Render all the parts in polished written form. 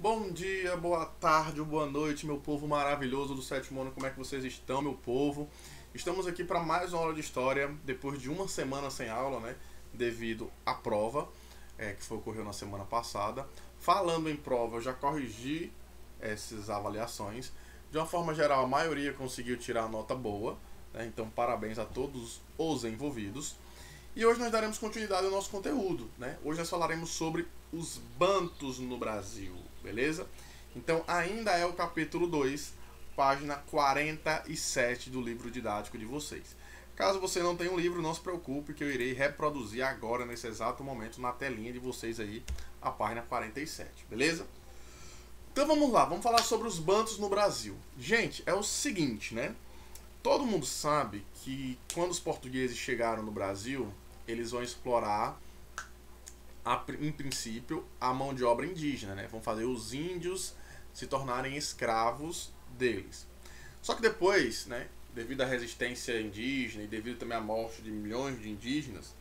Bom dia, boa tarde ou boa noite, meu povo maravilhoso do sétimo ano, como é que vocês estão, meu povo? Estamos aqui para mais uma aula de história, depois de uma semana sem aula, né? Devido à prova, ocorreu na semana passada. Falando em prova, eu já corrigi essas avaliações. De uma forma geral, a maioria conseguiu tirar nota boa, né? Então, parabéns a todos os envolvidos. E hoje nós daremos continuidade ao nosso conteúdo, né? Hoje nós falaremos sobre os bantus no Brasil, beleza? Então ainda é o capítulo 2, página 47 do livro didático de vocês. Caso você não tenha um livro, não se preocupe que eu irei reproduzir agora, nesse exato momento, na telinha de vocês aí, a página 47, beleza? Então vamos lá, vamos falar sobre os bantus no Brasil. Gente, é o seguinte, né? Todo mundo sabe que quando os portugueses chegaram no Brasil, eles vão explorar, em princípio, a mão de obra indígena, né? Vão fazer os índios se tornarem escravos deles. Só que depois, né, devido à resistência indígena e devido também à morte de milhões de indígenas,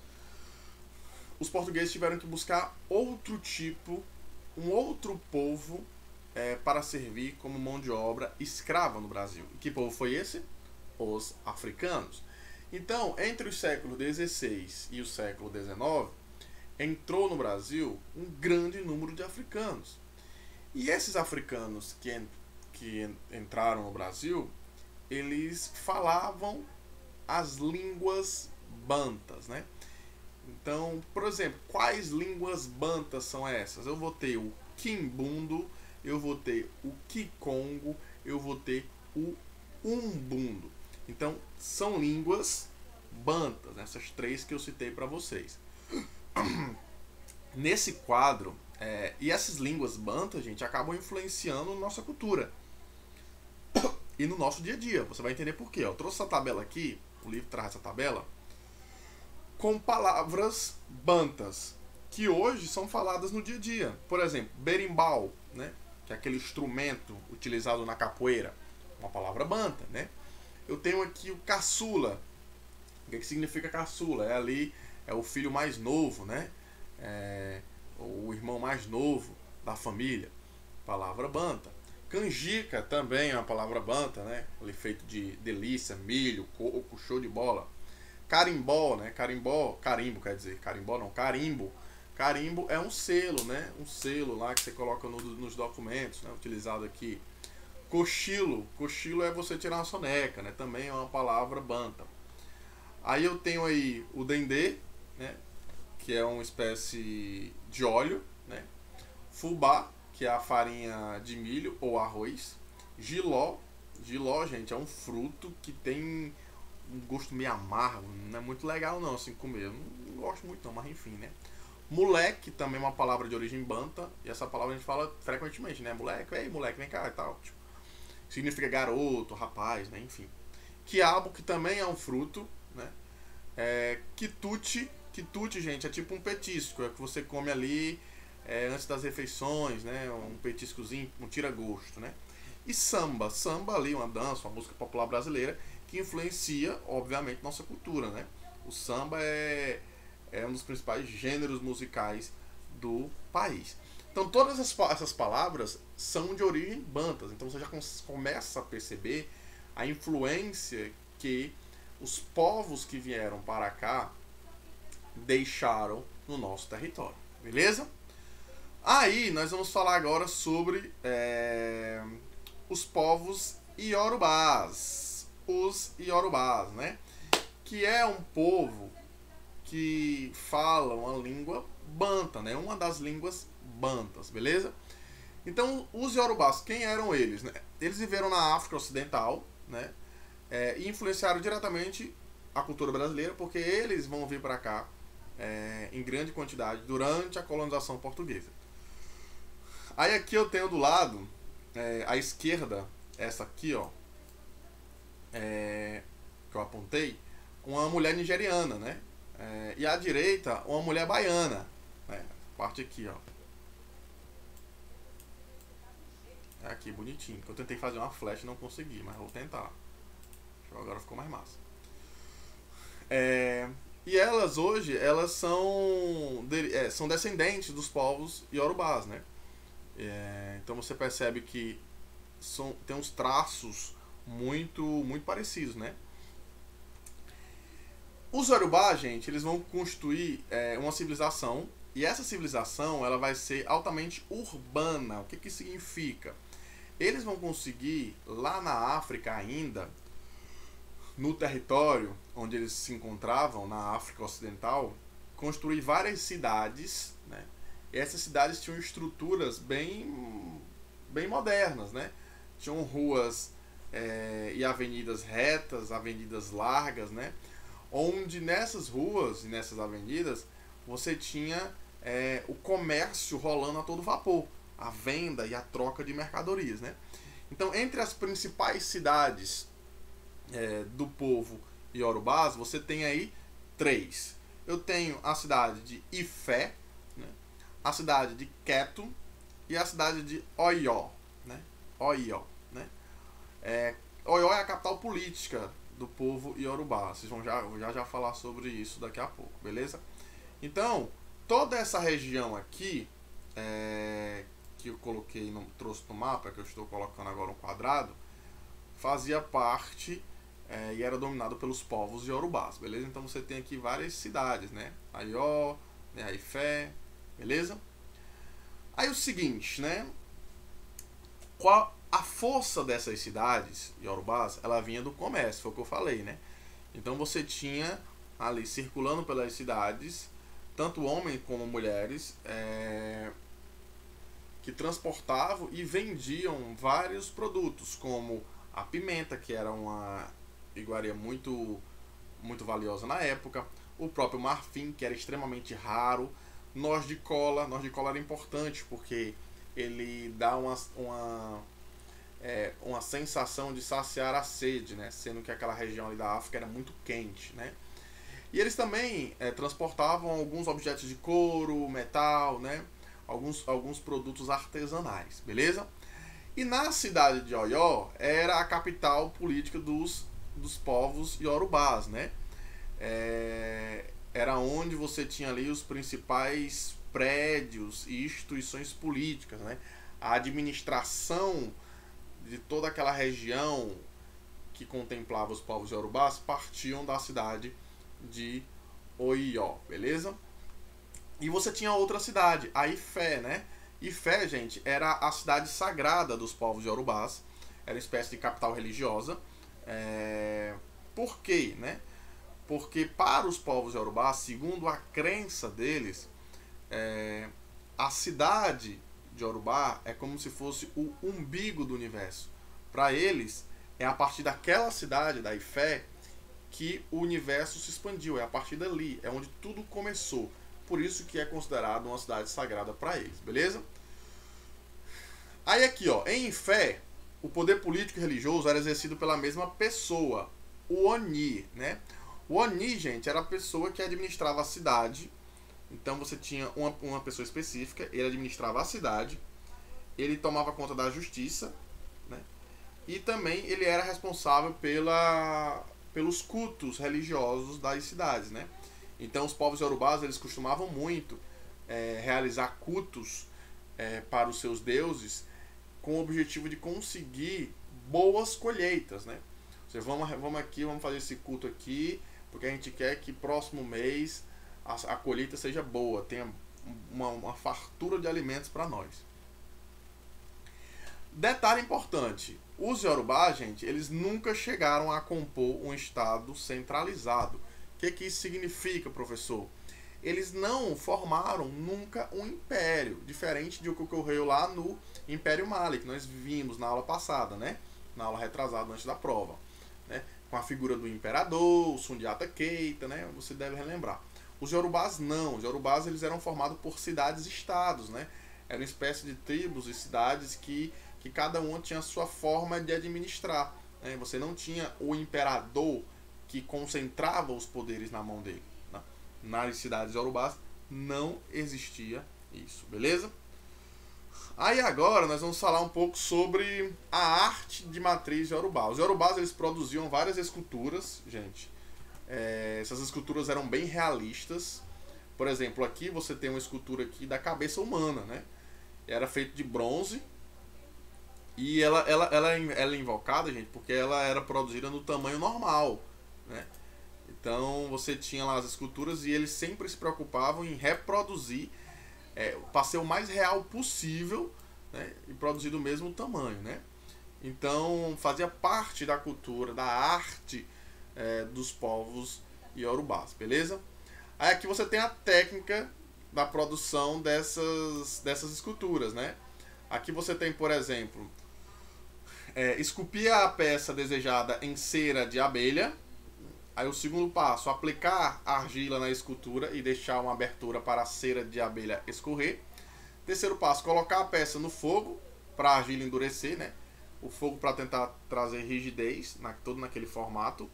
os portugueses tiveram que buscar outro tipo, um outro povo para servir como mão de obra escrava no Brasil. E que povo foi esse? Os africanos. Então, entre o século XVI e o século XIX, entrou no Brasil um grande número de africanos. E esses africanos que entraram no Brasil, eles falavam as línguas bantas, né? Então, por exemplo, quais línguas bantas são essas? Eu vou ter o quimbundo, eu vou ter o kikongo, eu vou ter o umbundo. Então, são línguas bantas, essas três que eu citei para vocês. Nesse quadro, e essas línguas bantas, gente, acabam influenciando nossa cultura e no nosso dia a dia. Você vai entender por quê. Eu trouxe essa tabela aqui, o livro traz essa tabela, com palavras bantas, que hoje são faladas no dia a dia. Por exemplo, berimbau, né, que é aquele instrumento utilizado na capoeira, uma palavra banta, né? Eu tenho aqui o caçula. O que significa caçula? É o filho mais novo, né? O irmão mais novo da família. Palavra banta. Canjica também é uma palavra banta, né? Ele feito de delícia, milho, coco, show de bola. Carimbó, né? Carimbo quer dizer. Carimbó não, carimbo. Carimbo é um selo, né? Um selo lá que você coloca nos documentos, né? Utilizado aqui. Cochilo é você tirar uma soneca, né? Também é uma palavra banta. Aí eu tenho aí o dendê, né? Que é uma espécie de óleo, né? Fubá, que é a farinha de milho ou arroz. Jiló, gente, é um fruto que tem um gosto meio amargo, não é muito legal não, assim, comer. Eu não gosto muito não, mas enfim, né? Moleque também é uma palavra de origem banta, e essa palavra a gente fala frequentemente, né? Moleque, ei, moleque, vem cá e tal. Tipo, significa garoto, rapaz, né? Enfim. Quiabo, que também é um fruto, né? Quitute, gente, é tipo um petisco, é que você come ali antes das refeições, né? Um petiscozinho, um tira-gosto, né? E samba ali, uma dança, uma música popular brasileira que influencia, obviamente, nossa cultura, né? O samba é um dos principais gêneros musicais do país. Então todas essas palavras são de origem bantas, então você já começa a perceber a influência que os povos que vieram para cá deixaram no nosso território, beleza? Aí nós vamos falar agora sobre os povos iorubás. Os iorubás, né? Que é um povo que fala uma língua banta, né? Uma das línguas bantas, beleza? Então, os iorubás, quem eram eles? Né? Eles viveram na África Ocidental, né? E influenciaram diretamente a cultura brasileira, porque eles vão vir para cá em grande quantidade durante a colonização portuguesa. Aí aqui eu tenho do lado, à esquerda, essa aqui, ó, que eu apontei, uma mulher nigeriana, né? E à direita, uma mulher baiana, né? Parte aqui, ó. Aqui, bonitinho. Eu tentei fazer uma flash e não consegui, mas vou tentar. Agora ficou mais massa. E elas hoje, elas são descendentes dos povos iorubás, né? Então você percebe que tem uns traços muito parecidos, né? Os Yorubá, gente, eles vão construir uma civilização, e essa civilização ela vai ser altamente urbana. O que que significa? Eles vão conseguir, lá na África ainda, no território onde eles se encontravam, na África Ocidental, construir várias cidades, né? E essas cidades tinham estruturas bem modernas, né? Tinham ruas e avenidas retas, avenidas largas, né? Onde nessas ruas e nessas avenidas você tinha o comércio rolando a todo vapor, a venda e a troca de mercadorias, né? Então, entre as principais cidades do povo iorubás, você tem aí 3. Eu tenho a cidade de Ifé, né? A cidade de Ketu e a cidade de Oió, né? Oió, né? Oió é a capital política do povo iorubá. Vocês vão já falar sobre isso daqui a pouco, beleza? Então, toda essa região aqui, que eu coloquei, trouxe no mapa, que eu estou colocando agora um quadrado, fazia parte e era dominado pelos povos iorubás, beleza? Então você tem aqui várias cidades, né? Aió, né? Aifé, beleza? Aí o seguinte, né? Qual a força dessas cidades iorubás? Ela vinha do comércio, foi o que eu falei, né? Então você tinha ali circulando pelas cidades tanto homens como mulheres que transportavam e vendiam vários produtos, como a pimenta, que era uma iguaria muito valiosa na época, o próprio marfim, que era extremamente raro, noz de cola era importante porque ele dá uma sensação de saciar a sede, né? Sendo que aquela região ali da África era muito quente, né? E eles também transportavam alguns objetos de couro, metal, né? Alguns produtos artesanais, beleza? E na cidade de Oió era a capital política dos povos iorubás, né? Era onde você tinha ali os principais prédios e instituições políticas, né? A administração de toda aquela região que contemplava os povos iorubás partiam da cidade de Oió, beleza? E você tinha outra cidade, a Ifé, né? Ifé, gente, era a cidade sagrada dos povos iorubás, era uma espécie de capital religiosa. Por quê, né? Porque para os povos iorubás, segundo a crença deles, a cidade de Yorubá é como se fosse o umbigo do universo. Para eles, é a partir daquela cidade, da Ifé, que o universo se expandiu. É a partir dali, é onde tudo começou. Por isso que é considerado uma cidade sagrada para eles, beleza? Aí aqui, ó, em Ifé, o poder político e religioso era exercido pela mesma pessoa, o Oni, né? O Oni, gente, era a pessoa que administrava a cidade. Então você tinha uma pessoa específica, ele administrava a cidade, ele tomava conta da justiça, né? E também ele era responsável pelos cultos religiosos das cidades, né? Então os povos iorubás, eles costumavam muito realizar cultos para os seus deuses com o objetivo de conseguir boas colheitas, né? Vamos fazer esse culto aqui, porque a gente quer que próximo mês a colheita seja boa, tenha uma fartura de alimentos para nós. Detalhe importante, os Yorubá, gente, eles nunca chegaram a compor um estado centralizado. O que isso significa, professor? Eles não formaram nunca um império, diferente do que ocorreu lá no Império Mali, que nós vimos na aula passada, né? Na aula retrasada antes da prova, né? Com a figura do imperador, o Sundiata Keita, né? Você deve relembrar. Os Yorubás não. Os Yorubás, eles eram formados por cidades-estados, né? Era uma espécie de tribos e cidades que cada uma tinha a sua forma de administrar, né? Você não tinha o imperador que concentrava os poderes na mão dele, né? Nas cidades Yorubás não existia isso, beleza? Aí agora nós vamos falar um pouco sobre a arte de matriz Yorubá. Os Yorubás, eles produziam várias esculturas, gente. Essas esculturas eram bem realistas. Por exemplo, aqui você tem uma escultura aqui da cabeça humana, né? Era feito de bronze, E ela é invocada, gente, porque ela era produzida no tamanho normal, né? Então você tinha lá as esculturas e eles sempre se preocupavam em reproduzir para ser o mais real possível, né? E produzir do mesmo tamanho, né? Então fazia parte da cultura, da arte dos povos iorubás, beleza? Aí aqui você tem a técnica da produção dessas esculturas, né? Aqui você tem, por exemplo, esculpir a peça desejada em cera de abelha. Aí o segundo passo, aplicar argila na escultura e deixar uma abertura para a cera de abelha escorrer. Terceiro passo, colocar a peça no fogo para a argila endurecer, né? O fogo para tentar trazer rigidez, todo naquele formato.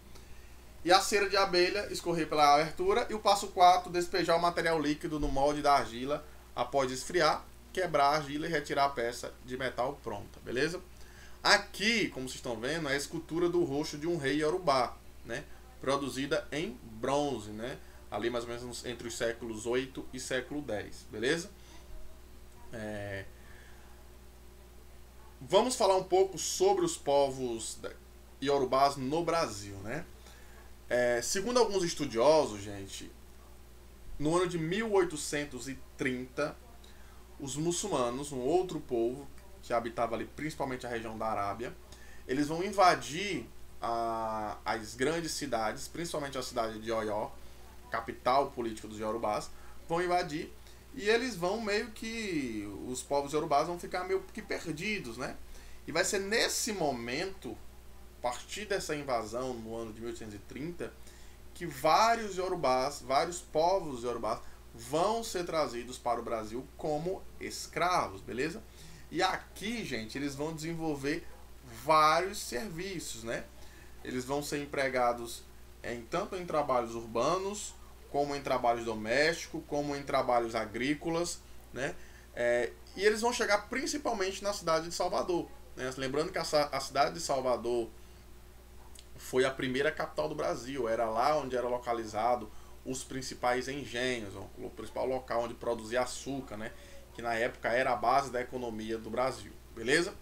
E a cera de abelha escorrer pela abertura. E o passo 4, despejar o material líquido no molde da argila após esfriar, quebrar a argila e retirar a peça de metal pronta, beleza? Aqui, como vocês estão vendo, é a escultura do rosto de um rei iorubá, né? Produzida em bronze, né? Ali mais ou menos entre os séculos 8 e século 10, beleza? Vamos falar um pouco sobre os povos iorubás no Brasil, né? Segundo alguns estudiosos, gente, no ano de 1830, os muçulmanos, um outro povo que habitava ali principalmente a região da Arábia, eles vão invadir as grandes cidades, principalmente a cidade de Oió, capital política dos iorubás, vão invadir e eles vão meio que, os povos iorubás vão ficar meio que perdidos, né? E vai ser nesse momento, a partir dessa invasão no ano de 1830, que vários iorubás, vários povos iorubás vão ser trazidos para o Brasil como escravos, beleza? E aqui, gente, eles vão desenvolver vários serviços, né? Eles vão ser empregados tanto em trabalhos urbanos, como em trabalhos domésticos, como em trabalhos agrícolas, né? E eles vão chegar principalmente na cidade de Salvador, né? Lembrando que a cidade de Salvador foi a primeira capital do Brasil, era lá onde era localizado os principais engenhos, o principal local onde produzia açúcar, né? Que na época era a base da economia do Brasil, beleza?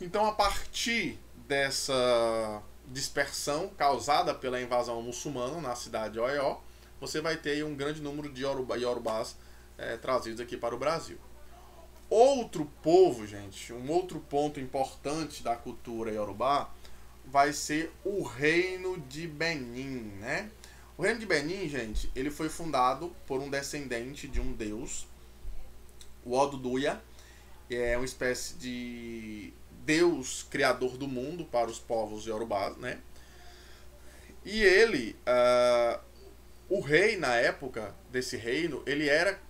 Então, a partir dessa dispersão causada pela invasão muçulmana na cidade de Oió, você vai ter aí um grande número de iorubás trazidos aqui para o Brasil. Outro povo, gente, um outro ponto importante da cultura iorubá vai ser o Reino de Benin, né? O Reino de Benin, gente, ele foi fundado por um descendente de um deus, o Oduduya, que é uma espécie de deus criador do mundo para os povos iorubás, né? E ele, o rei na época desse reino, ele era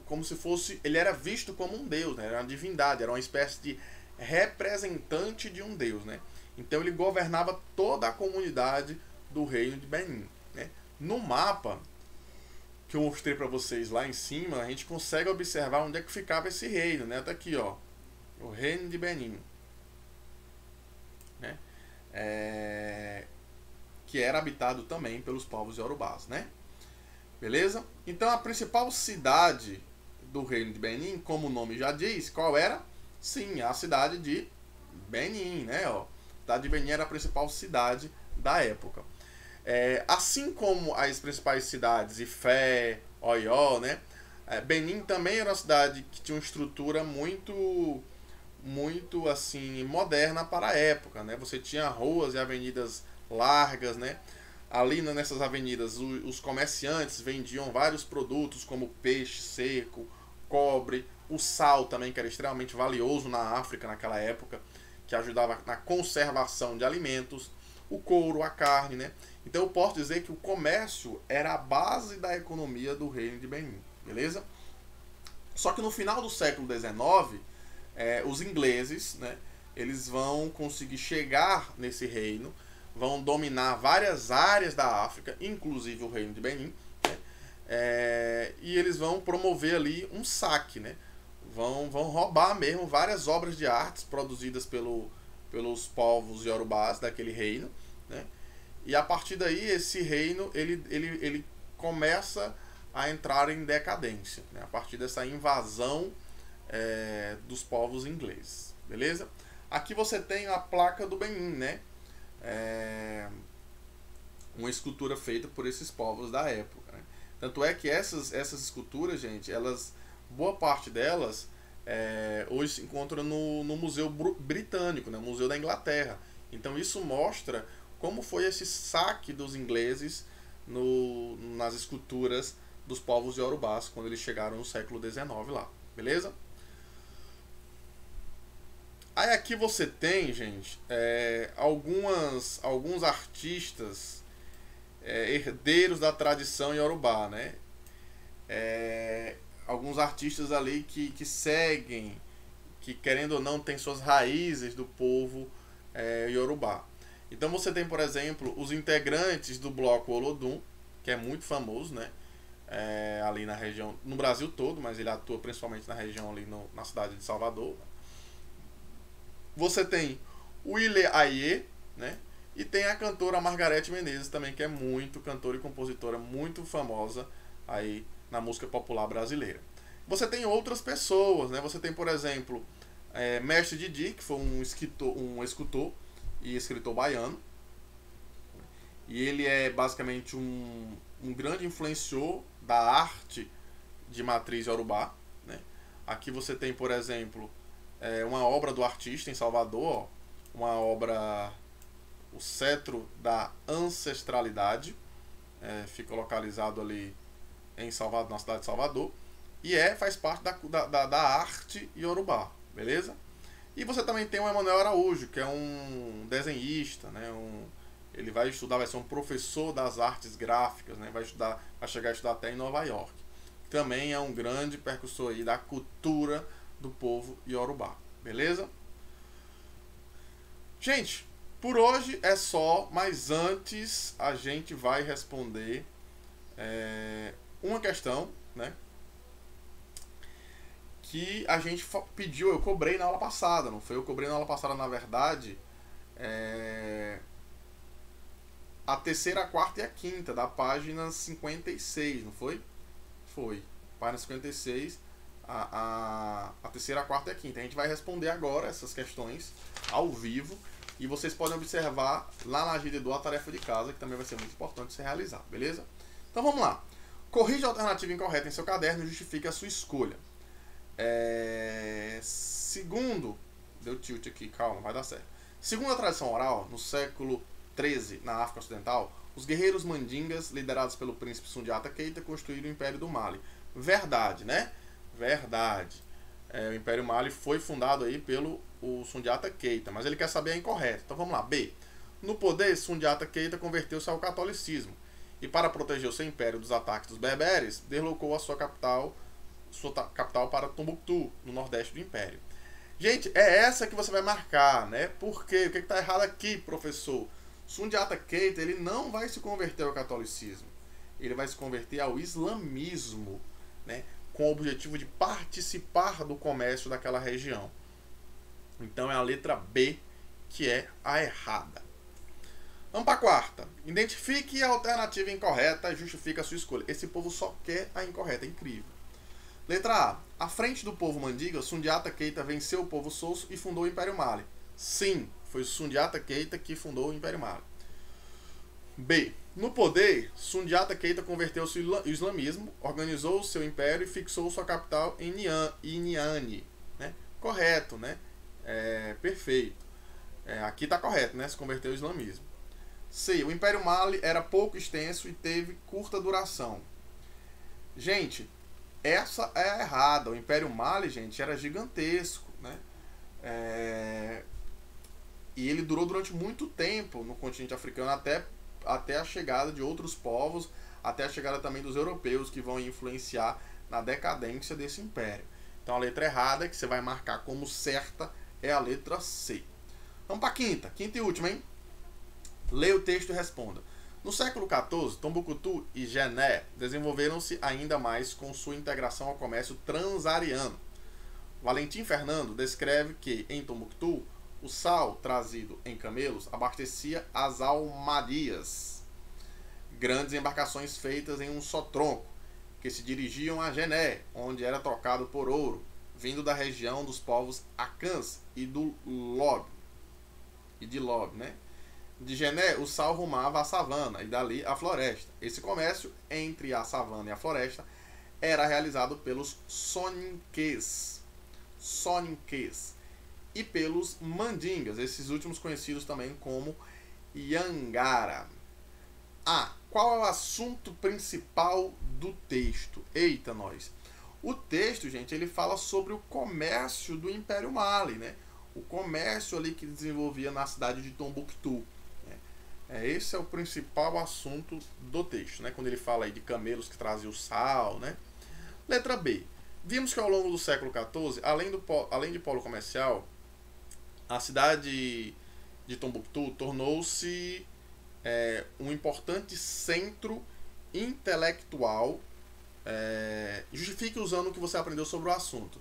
como se fosse, ele era visto como um deus, né? Era uma divindade, era uma espécie de representante de um deus, né? Então ele governava toda a comunidade do Reino de Benin, né? No mapa que eu mostrei para vocês lá em cima, a gente consegue observar onde é que ficava esse reino, né? Tá aqui, ó, o Reino de Benin, né? Que era habitado também pelos povos iorubás, né? Beleza? Então a principal cidade do Reino de Benin, como o nome já diz, qual era? Sim, a cidade de Benin, né? Ó, a cidade de Benin era a principal cidade da época. Assim como as principais cidades, Ifé, Oió, né? Benin também era uma cidade que tinha uma estrutura muito assim moderna para a época, né? Você tinha ruas e avenidas largas, né? Ali nessas avenidas os comerciantes vendiam vários produtos como peixe seco, cobre, o sal também, que era extremamente valioso na África naquela época, que ajudava na conservação de alimentos, o couro, a carne, né? Então eu posso dizer que o comércio era a base da economia do Reino de Benin, beleza? Só que no final do século XIX, os ingleses, né, eles vão conseguir chegar nesse reino, vão dominar várias áreas da África, inclusive o Reino de Benin, né, e eles vão promover ali um saque, né? Vão roubar mesmo várias obras de artes produzidas pelos povos iorubás daquele reino, né? E a partir daí esse reino ele começa a entrar em decadência, né? A partir dessa invasão dos povos ingleses, beleza? Aqui você tem a placa do Benin, né? Uma escultura feita por esses povos da época, né? Tanto é que essas esculturas, gente, boa parte delas hoje se encontra no Museu Britânico, né? Museu da Inglaterra. Então isso mostra como foi esse saque dos ingleses nas esculturas dos povos iorubás quando eles chegaram no século XIX lá, beleza? Aí aqui você tem, gente, alguns artistas herdeiros da tradição iorubá, né? Alguns artistas ali que seguem, que querendo ou não tem suas raízes do povo iorubá. Então você tem, por exemplo, os integrantes do bloco Olodum, que é muito famoso, né? Ali na região, no Brasil todo, mas ele atua principalmente na região ali na cidade de Salvador. Você tem o Ile Aie, né? E tem a cantora Margareth Menezes também, que é muito cantora e compositora muito famosa aí na música popular brasileira. Você tem outras pessoas, né? Você tem, por exemplo, Mestre Didi, que foi um escultor e escritor baiano. E ele é basicamente um grande influenciador da arte de matriz iorubá, né? Aqui você tem, por exemplo, uma obra do artista em Salvador, ó, uma obra, o Cetro da Ancestralidade, fica localizado ali em Salvador, na cidade de Salvador, e faz parte da arte iorubá, beleza? E você também tem o Emanuel Araújo, que é um desenhista, né? Ele vai ser um professor das artes gráficas, né? Vai chegar a estudar até em Nova York. Também é um grande percussor aí da cultura do povo iorubá, beleza? Gente, por hoje é só, mas antes a gente vai responder uma questão, né? Que a gente pediu, eu cobrei na aula passada, não foi? Eu cobrei na aula passada, na verdade, a terceira, a quarta e a quinta, da página 56, não foi? Foi. Página 56, a terceira, a quarta e a quinta. A gente vai responder agora essas questões ao vivo e vocês podem observar lá na GDDU a tarefa de casa, que também vai ser muito importante ser realizar, beleza? Então vamos lá. Corrija a alternativa incorreta em seu caderno e justifique a sua escolha. Segundo, deu tilt aqui, calma, vai dar certo. Segundo a tradição oral, no século XIII, na África Ocidental, os guerreiros mandingas, liderados pelo príncipe Sundiata Keita, construíram o Império do Mali. Verdade, né? Verdade. O Império Mali foi fundado aí pelo Sundiata Keita, mas ele quer saber a incorreta. Então vamos lá. B. No poder, Sundiata Keita converteu-se ao catolicismo e, para proteger o seu império dos ataques dos berberes, deslocou a sua capital para Tombouctou, no nordeste do império. Gente, é essa que você vai marcar, né? Por quê? O que está errado aqui, professor? Sundiata Keita, ele não vai se converter ao catolicismo. Ele vai se converter ao islamismo, né? Com o objetivo de participar do comércio daquela região. Então é a letra B que é a errada. Vamos para a quarta. Identifique a alternativa incorreta e justifique a sua escolha. Esse povo só quer a incorreta, é incrível. Letra A. À frente do povo Mandiga, Sundiata Keita venceu o povo Sosso e fundou o Império Mali. Sim, foi Sundiata Keita que fundou o Império Mali. B. No poder, Sundiata Keita converteu-se ao islamismo, organizou o seu império e fixou sua capital em Niani. Né? Correto, né? Perfeito. Aqui está correto, né? Se converteu ao islamismo. C. O Império Mali era pouco extenso e teve curta duração. Gente, essa é a errada. O Império Mali, gente, era gigantesco, né? E ele durou durante muito tempo no continente africano, até a chegada de outros povos, até a chegada também dos europeus, que vão influenciar na decadência desse império. Então a letra errada, que você vai marcar como certa, é a letra C. Vamos para a quinta e última, hein? Leia o texto e responda. No século XIV, Tombouctou e Gené desenvolveram-se ainda mais com sua integração ao comércio transariano. Valentim Fernando descreve que, em Tombouctou, o sal trazido em camelos abastecia as almadias, grandes embarcações feitas em um só tronco, que se dirigiam a Gené, onde era trocado por ouro, vindo da região dos povos Acãs e do Lob, né? De Gené, o sal rumava à savana e dali à floresta. Esse comércio entre a savana e a floresta era realizado pelos soninquês e pelos mandingas, esses últimos conhecidos também como Yangara. Qual é o assunto principal do texto? Eita, nós! O texto, gente, ele fala sobre o comércio do Império Mali, né? O comércio ali que desenvolvia na cidade de Tombuctu. Esse é o principal assunto do texto, né? Quando ele fala aí de camelos que traziam o sal, né? Letra B. Vimos que ao longo do século XIV, além de polo comercial, a cidade de Tombuctu tornou-se um importante centro intelectual. Justifique usando o que você aprendeu sobre o assunto.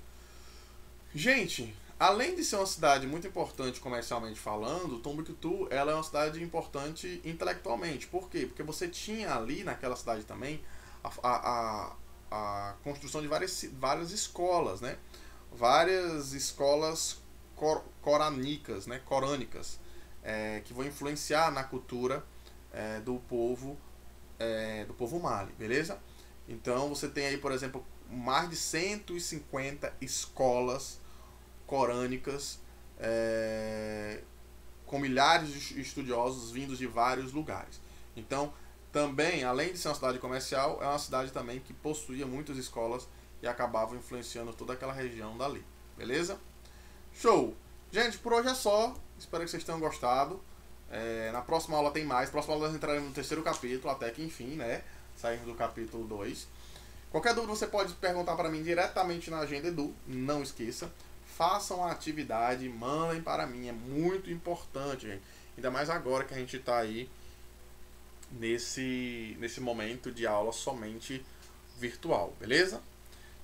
Gente, além de ser uma cidade muito importante comercialmente falando, Tombuctu ela é uma cidade importante intelectualmente. Por quê? Porque você tinha ali naquela cidade também a construção de várias escolas, né? Várias escolas corânicas, né? Que vão influenciar na cultura do povo Mali, beleza? Então você tem aí, por exemplo, mais de 150 escolas corânicas com milhares de estudiosos vindos de vários lugares. Então, também, além de ser uma cidade comercial, é uma cidade também que possuía muitas escolas e acabava influenciando toda aquela região dali. Beleza? Show! Gente, por hoje é só. Espero que vocês tenham gostado. Na próxima aula tem mais. Na próxima aula nós entraremos no terceiro capítulo, até que enfim, né? Saímos do capítulo 2. Qualquer dúvida você pode perguntar para mim diretamente na Agenda Edu. Não esqueça. Façam a atividade, mandem para mim. É muito importante, gente. Ainda mais agora que a gente está aí nesse momento de aula somente virtual, beleza?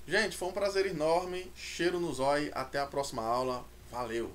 Gente, foi um prazer enorme. Cheiro no zóio. Até a próxima aula. Valeu!